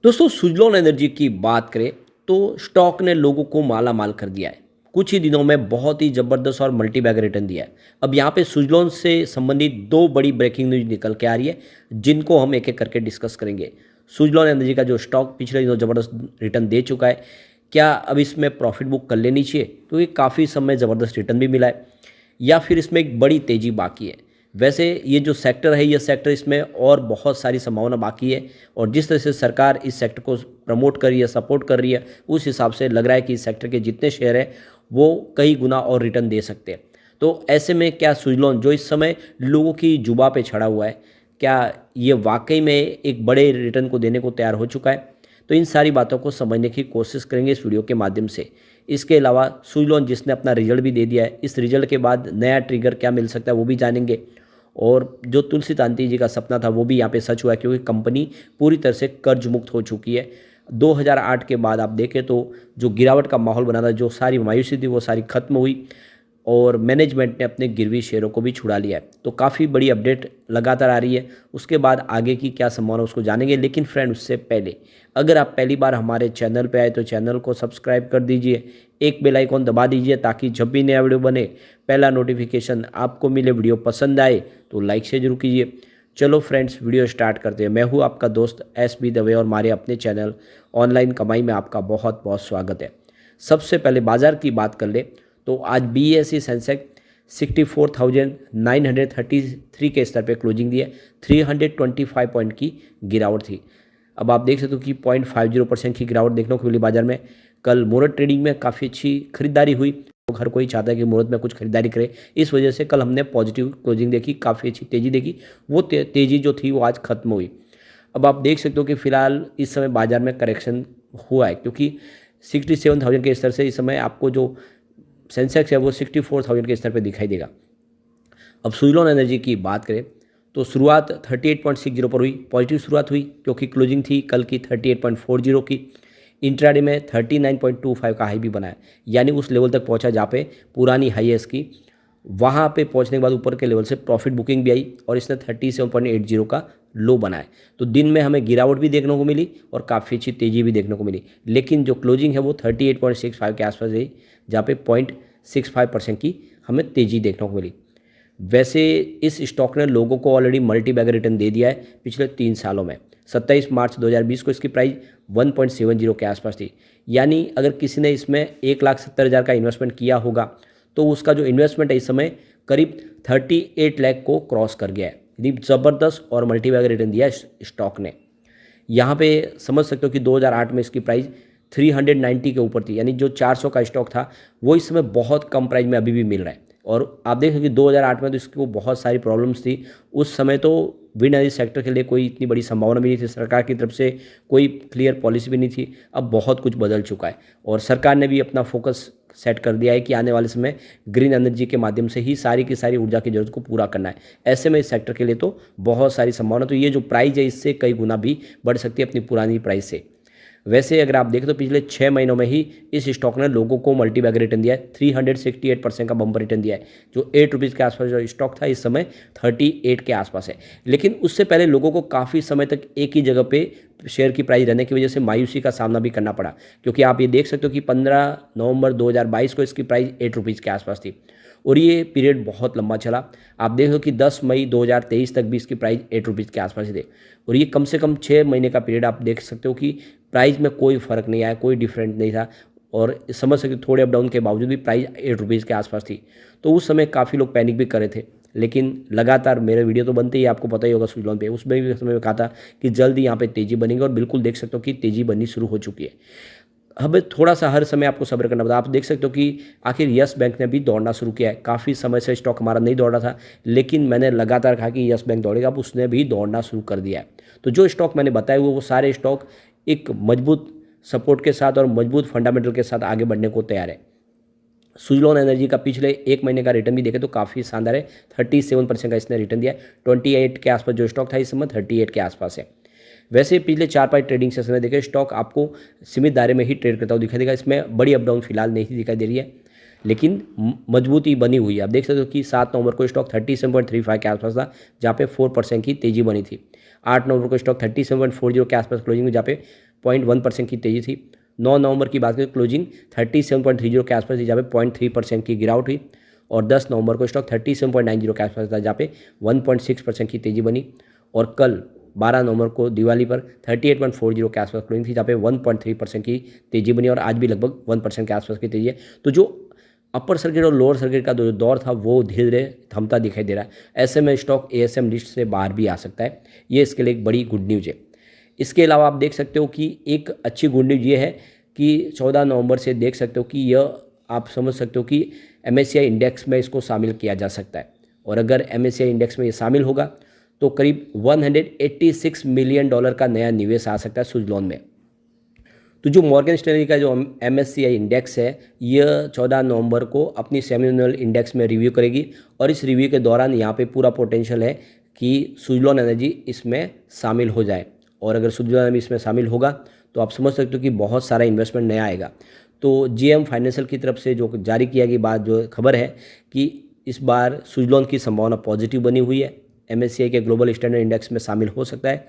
दोस्तों सुजलॉन एनर्जी की बात करें तो स्टॉक ने लोगों को माला माल कर दिया है। कुछ ही दिनों में बहुत ही ज़बरदस्त और मल्टी बैग रिटर्न दिया है। अब यहाँ पे सुजलॉन से संबंधित दो बड़ी ब्रेकिंग न्यूज निकल के आ रही है, जिनको हम एक एक करके डिस्कस करेंगे। सुजलॉन एनर्जी का जो स्टॉक पिछले दिनों ज़बरदस्त रिटर्न दे चुका है, क्या अब इसमें प्रॉफिट बुक कर लेनी चाहिए क्योंकि काफ़ी समय ज़बरदस्त रिटर्न भी मिला है, या फिर इसमें एक बड़ी तेज़ी बाकी है। वैसे ये जो सेक्टर है, ये सेक्टर इसमें और बहुत सारी संभावना बाकी है, और जिस तरह से सरकार इस सेक्टर को प्रमोट कर रही है, सपोर्ट कर रही है, उस हिसाब से लग रहा है कि इस सेक्टर के जितने शेयर हैं वो कई गुना और रिटर्न दे सकते हैं। तो ऐसे में क्या सुजलॉन जो इस समय लोगों की जुबां पे चढ़ा हुआ है, क्या ये वाकई में एक बड़े रिटर्न को देने को तैयार हो चुका है? तो इन सारी बातों को समझने की कोशिश करेंगे इस वीडियो के माध्यम से। इसके अलावा सुजलॉन जिसने अपना रिजल्ट भी दे दिया है, इस रिजल्ट के बाद नया ट्रिगर क्या मिल सकता है वो भी जानेंगे। और जो तुलसी तांती जी का सपना था वो भी यहाँ पे सच हुआ है, क्योंकि कंपनी पूरी तरह से कर्ज मुक्त हो चुकी है। 2008 के बाद आप देखें तो जो गिरावट का माहौल बना था, जो सारी मायूसी थी, वो सारी खत्म हुई और मैनेजमेंट ने अपने गिरवी शेयरों को भी छुड़ा लिया है। तो काफ़ी बड़ी अपडेट लगातार आ रही है। उसके बाद आगे की क्या संभावना उसको जानेंगे, लेकिन फ्रेंड उससे पहले अगर आप पहली बार हमारे चैनल पे आए तो चैनल को सब्सक्राइब कर दीजिए, एक बेल आइकॉन दबा दीजिए ताकि जब भी नया वीडियो बने पहला नोटिफिकेशन आपको मिले। वीडियो पसंद आए तो लाइक से जरूर कीजिए। चलो फ्रेंड्स वीडियो स्टार्ट करते हैं। मैं हूँ आपका दोस्त SB दवे और हमारे अपने चैनल ऑनलाइन कमाई में आपका बहुत बहुत स्वागत है। सबसे पहले बाजार की बात कर ले तो आज BSE सेंसेक्स 64,933 के स्तर पे क्लोजिंग दी है। 325 पॉइंट की गिरावट थी। अब आप देख सकते हो कि 0.50% की गिरावट देखने को मिली बाजार में। कल मुहूर्त ट्रेडिंग में काफ़ी अच्छी खरीदारी हुई, तो हर कोई चाहता है कि मुहूर्त में कुछ खरीदारी करे, इस वजह से कल हमने पॉजिटिव क्लोजिंग देखी, काफ़ी अच्छी तेज़ी देखी। वो तेज़ी जो थी वो आज खत्म हुई। अब आप देख सकते हो कि फिलहाल इस समय बाजार में करेक्शन हुआ है, क्योंकि 67,000 के स्तर से इस समय आपको जो सेंसेक्स है वो 64,000 के स्तर पर दिखाई देगा। अब सुजलॉन एनर्जी की बात करें तो शुरुआत 38.60 पर हुई, पॉजिटिव शुरुआत हुई क्योंकि क्लोजिंग थी कल की 38.40 की। इंट्राडे में 39.25 का हाई भी बनाया, यानी उस लेवल तक पहुंचा जहाँ पे पुरानी हाई है इसकी। वहाँ पे पहुंचने के बाद ऊपर के लेवल से प्रॉफिट बुकिंग भी आई और इसने 37.80 का लो बनाया। तो दिन में हमें गिरावट भी देखने को मिली और काफ़ी अच्छी तेज़ी भी देखने को मिली, लेकिन जो क्लोजिंग है वो 38.65 के आसपास रही, जहाँ पे 0.65% की हमें तेज़ी देखने को मिली। वैसे इस स्टॉक ने लोगों को ऑलरेडी मल्टी बैग रिटर्न दे दिया है पिछले 3 सालों में। 27 मार्च 2020 को इसकी प्राइस 1.70 के आसपास थी, यानी अगर किसी ने इसमें 1,70,000 का इन्वेस्टमेंट किया होगा तो उसका जो इन्वेस्टमेंट है इस समय करीब 38 लाख को क्रॉस कर गया है। यानी ज़बरदस्त और मल्टी बैग रिटर्न दिया है स्टॉक ने। यहाँ पे समझ सकते हो कि 2008 में इसकी प्राइस 390 के ऊपर थी, यानी जो 400 का स्टॉक था वो इस समय बहुत कम प्राइस में अभी भी मिल रहा है। और आप देख सकते कि 2008 में तो इसको बहुत सारी प्रॉब्लम्स थी। उस समय तो विंड एनर्जी सेक्टर के लिए कोई इतनी बड़ी संभावना भी नहीं थी, सरकार की तरफ से कोई क्लियर पॉलिसी भी नहीं थी। अब बहुत कुछ बदल चुका है और सरकार ने भी अपना फोकस सेट कर दिया है कि आने वाले समय ग्रीन एनर्जी के माध्यम से ही सारी की सारी ऊर्जा की जरूरत को पूरा करना है। ऐसे में इस सेक्टर के लिए तो बहुत सारी संभावना, तो ये जो प्राइस है इससे कई गुना भी बढ़ सकती है अपनी पुरानी प्राइस से। वैसे अगर आप देखें तो पिछले 6 महीनों में ही इस स्टॉक ने लोगों को मल्टी बैग रिटर्न दिया है। 368% का बम्पर रिटर्न दिया है। जो 8 रुपीज़ के आसपास जो स्टॉक था इस समय 38 के आसपास है। लेकिन उससे पहले लोगों को काफ़ी समय तक एक ही जगह पे शेयर की प्राइस रहने की वजह से मायूसी का सामना भी करना पड़ा, क्योंकि आप ये देख सकते हो कि 15 नवंबर 2022 को इसकी प्राइस 8 रुपीज़ के आसपास थी और ये पीरियड बहुत लंबा चला। आप देखो कि 10 मई 2023 तक भी इसकी प्राइस 8 रुपीज़ के आसपास ही थे और ये कम से कम 6 महीने का पीरियड आप देख सकते हो कि प्राइस में कोई फ़र्क नहीं आया, कोई डिफरेंट नहीं था। और समझ सकते थोड़े अप डाउन के बावजूद भी प्राइस 8 रुपीज़ के आसपास थी। तो उस समय काफ़ी लोग पैनिक भी कर रहे थे, लेकिन लगातार मेरे वीडियो तो बनते ही, आपको पता ही होगा सुजलॉन पे, उसमें भी समय में कहा था कि जल्द ही यहाँ पे तेज़ी बनेगी और बिल्कुल देख सकते हो कि तेज़ी बननी शुरू हो चुकी है। अब थोड़ा सा हर समय आपको सब्र करना पड़ता है। आप देख सकते हो कि आखिर यस बैंक ने भी दौड़ना शुरू किया है। काफ़ी समय से स्टॉक हमारा नहीं दौड़ रहा था, लेकिन मैंने लगातार कहा कि यस बैंक दौड़ेगा, अब उसने भी दौड़ना शुरू कर दिया है। तो जो स्टॉक मैंने बताए हुए वो सारे स्टॉक एक मजबूत सपोर्ट के साथ और मजबूत फंडामेंटल के साथ आगे बढ़ने को तैयार है। सुजलॉन एनर्जी का पिछले 1 महीने का रिटर्न भी देखें तो काफ़ी शानदार है। 37% का इसने रिटर्न दिया है। 28 के आसपास जो स्टॉक था इस समय 38 के आसपास है। वैसे पिछले 4-5 ट्रेडिंग सेशन में देखें स्टॉक आपको सीमित दायरे में ही ट्रेड करता हुआ दिखाई देगा। इसमें बड़ी अप डाउन फिलहाल नहीं दिखाई दे रही है, लेकिन मजबूती बनी हुई है। आप देख सकते हो कि 7 नवंबर को स्टॉक 37.35 के आसपास था, जहाँ पे 4% की तेज़ी बनी थी। 8 नवंबर को स्टॉक 37.40 के आसपास क्लोजिंग में, जहाँ पे 0.1% की तेजी थी। 9 नवंबर की बात करें क्लोजिंग 37.30 के आसपास थी, जहाँ पे 0.3% की गिरावट हुई। और 10 नवंबर को स्टॉक 37.90 के आसपास था, जहाँ पे 1.6% की तेजी बनी। और कल 12 नवंबर को दिवाली पर 38.40 के आसपास क्लोजिंग थी, जहाँ पे 1.3% की तेजी बनी। और आज भी लगभग 1% के आसपास की तेजी है। तो जो अपर सर्किट और लोअर सर्किट का जो दौर था वो धीरे धीरे थमता दिखाई दे रहा है। ऐसे में स्टॉक ASM लिस्ट से बाहर भी आ सकता है, ये इसके लिए एक बड़ी गुड न्यूज़ है। इसके अलावा आप देख सकते हो कि एक अच्छी गुड न्यूज़ ये है कि 14 नवंबर से देख सकते हो कि यह आप समझ सकते हो कि MSCI इंडेक्स में इसको शामिल किया जा सकता है। और अगर MSCI इंडेक्स में ये शामिल होगा तो करीब $186 मिलियन का नया निवेश आ सकता है सुज़लॉन में। तो जो मॉर्गन स्टैनली का जो MSCI इंडेक्स है, यह 14 नवंबर को अपनी सेमी एनुअल इंडेक्स में रिव्यू करेगी। और इस रिव्यू के दौरान यहाँ पे पूरा पोटेंशियल है कि सुज़लॉन एनर्जी इसमें शामिल हो जाए। और अगर सुज़लॉन एनर्जी इसमें शामिल होगा तो आप समझ सकते हो कि बहुत सारा इन्वेस्टमेंट नया आएगा। तो GM फाइनेंशियल की तरफ से जो जारी किया गई बात जो खबर है कि इस बार सुज़लॉन की संभावना पॉजिटिव बनी हुई है, MSCI के ग्लोबल स्टैंडर्ड इंडेक्स में शामिल हो सकता है।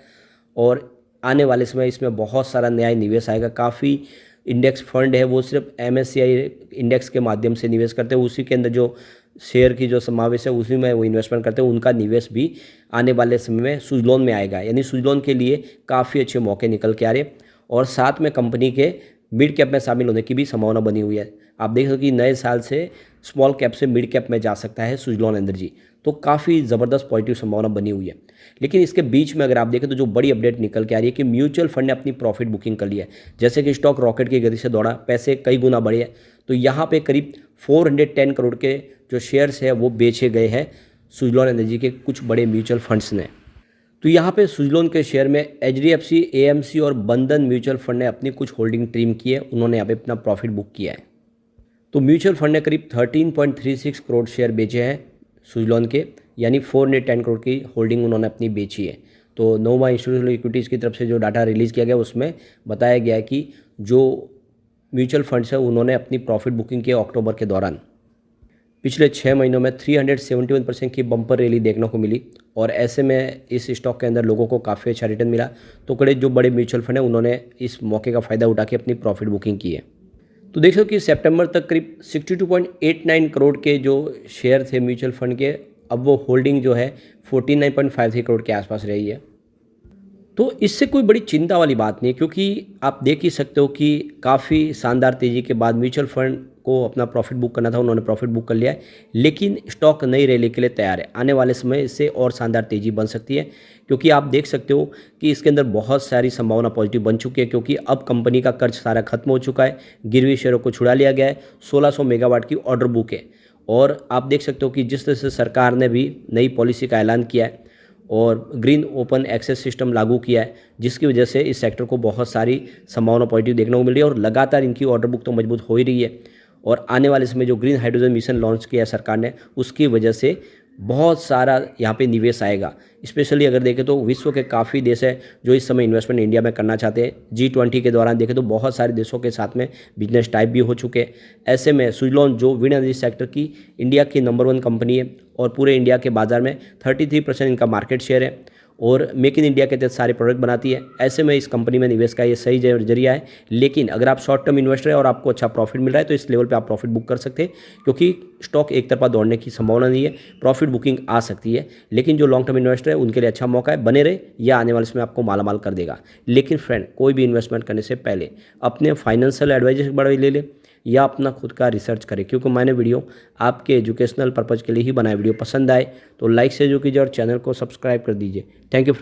और आने वाले समय इसमें बहुत सारा नया निवेश आएगा। काफ़ी इंडेक्स फंड है वो सिर्फ MSCI इंडेक्स के माध्यम से निवेश करते हैं, उसी के अंदर जो शेयर की जो समावेश है उसी में वो इन्वेस्टमेंट करते हैं। उनका निवेश भी आने वाले समय में सुज़लॉन में आएगा, यानी सुज़लॉन के लिए काफ़ी अच्छे मौके निकल के आ रहे। और साथ में कंपनी के मिड कैप में शामिल होने की भी संभावना बनी हुई है। आप देख सकते हो कि नए साल से स्मॉल कैप से मिड कैप में जा सकता है सुज़लॉन एनर्जी, तो काफ़ी ज़बरदस्त पॉजिटिव संभावना बनी हुई है। लेकिन इसके बीच में अगर आप देखें तो जो बड़ी अपडेट निकल के आ रही है कि म्यूचुअल फंड ने अपनी प्रॉफिट बुकिंग कर ली है। जैसे कि स्टॉक रॉकेट की गति से दौड़ा, पैसे कई गुना बढ़े हैं। तो यहाँ पे करीब 410 करोड़ के जो शेयर्स है वो बेचे गए हैं सुज़लॉन एनर्जी के कुछ बड़े म्यूचुअल फंड्स ने। तो यहाँ पे सुज़लॉन के शेयर में HDFC, AMC और बंधन म्यूचुअल फंड ने अपनी कुछ होल्डिंग ट्रिम की है, उन्होंने यहाँ पे अपना प्रॉफिट बुक किया है। तो म्यूचुअल फंड ने करीब 13.36 करोड़ शेयर बेचे हैं सुज़लॉन के, यानी 410 करोड़ की होल्डिंग उन्होंने अपनी बेची है। तो नोवा इंस्टीट्यूशनल इक्विटीज़ की तरफ से जो डाटा रिलीज़ किया गया उसमें बताया गया है कि जो म्यूचुअल फंड्स है उन्होंने अपनी प्रॉफिट बुकिंग की अक्टूबर के दौरान। पिछले 6 महीनों में 371% की बम्पर रैली देखने को मिली। और ऐसे में इस स्टॉक के अंदर लोगों को काफ़ी अच्छा रिटर्न मिला। तो जो बड़े म्यूचुअल फंड है उन्होंने इस मौके का फ़ायदा उठा के अपनी प्रॉफिट बुकिंग की है। तो देख सकते हो कि सितंबर तक करीब 62.89 करोड़ के जो शेयर थे म्यूचुअल फंड के, अब वो होल्डिंग जो है 49.53 करोड़ के आसपास रही है। तो इससे कोई बड़ी चिंता वाली बात नहीं है, क्योंकि आप देख ही सकते हो कि काफ़ी शानदार तेज़ी के बाद म्यूचुअल फंड को अपना प्रॉफिट बुक करना था, उन्होंने प्रॉफिट बुक कर लिया है। लेकिन स्टॉक नई रैली के लिए तैयार है। आने वाले समय इससे और शानदार तेज़ी बन सकती है, क्योंकि आप देख सकते हो कि इसके अंदर बहुत सारी संभावना पॉजिटिव बन चुकी है। क्योंकि अब कंपनी का कर्ज सारा खत्म हो चुका है, गिरवी शेयरों को छुड़ा लिया गया है, 1600 मेगावाट की ऑर्डर बुक है। और आप देख सकते हो कि जिस तरह से सरकार ने भी नई पॉलिसी का ऐलान किया है और ग्रीन ओपन एक्सेस सिस्टम लागू किया है, जिसकी वजह से इस सेक्टर को बहुत सारी संभावना पॉजिटिव देखने को मिल रही है। और लगातार इनकी ऑर्डर बुक तो मजबूत हो ही रही है। और आने वाले समय जो ग्रीन हाइड्रोजन मिशन लॉन्च किया है सरकार ने, उसकी वजह से बहुत सारा यहाँ पे निवेश आएगा। स्पेशली अगर देखें तो विश्व के काफ़ी देश है जो इस समय इन्वेस्टमेंट इंडिया में करना चाहते हैं। G20 के दौरान देखें तो बहुत सारे देशों के साथ में बिजनेस टाइप भी हो चुके हैं। ऐसे में सुज़लॉन जो विंड एनर्जी सेक्टर की इंडिया की नंबर 1 कंपनी है और पूरे इंडिया के बाज़ार में 33% इनका मार्केट शेयर है और मेक इन इंडिया के तहत सारे प्रोडक्ट बनाती है। ऐसे में इस कंपनी में निवेश का ये सही जरिया है। लेकिन अगर आप शॉर्ट टर्म इन्वेस्टर है और आपको अच्छा प्रॉफिट मिल रहा है तो इस लेवल पे आप प्रॉफिट बुक कर सकते हैं, क्योंकि स्टॉक एक तरफा दौड़ने की संभावना नहीं है, प्रॉफिट बुकिंग आ सकती है। लेकिन जो लॉन्ग टर्म इन्वेस्टर है उनके लिए अच्छा मौका है, बने रहे, या आने वाले समय आपको मालामाल कर देगा। लेकिन फ्रेंड, कोई भी इन्वेस्टमेंट करने से पहले अपने फाइनेंशियल एडवाइजर बड़े ले ले या अपना खुद का रिसर्च करें, क्योंकि मैंने वीडियो आपके एजुकेशनल पर्पज़ के लिए ही बनाया। वीडियो पसंद आए तो लाइक से जो कीजिए और चैनल को सब्सक्राइब कर दीजिए। Thank you friend.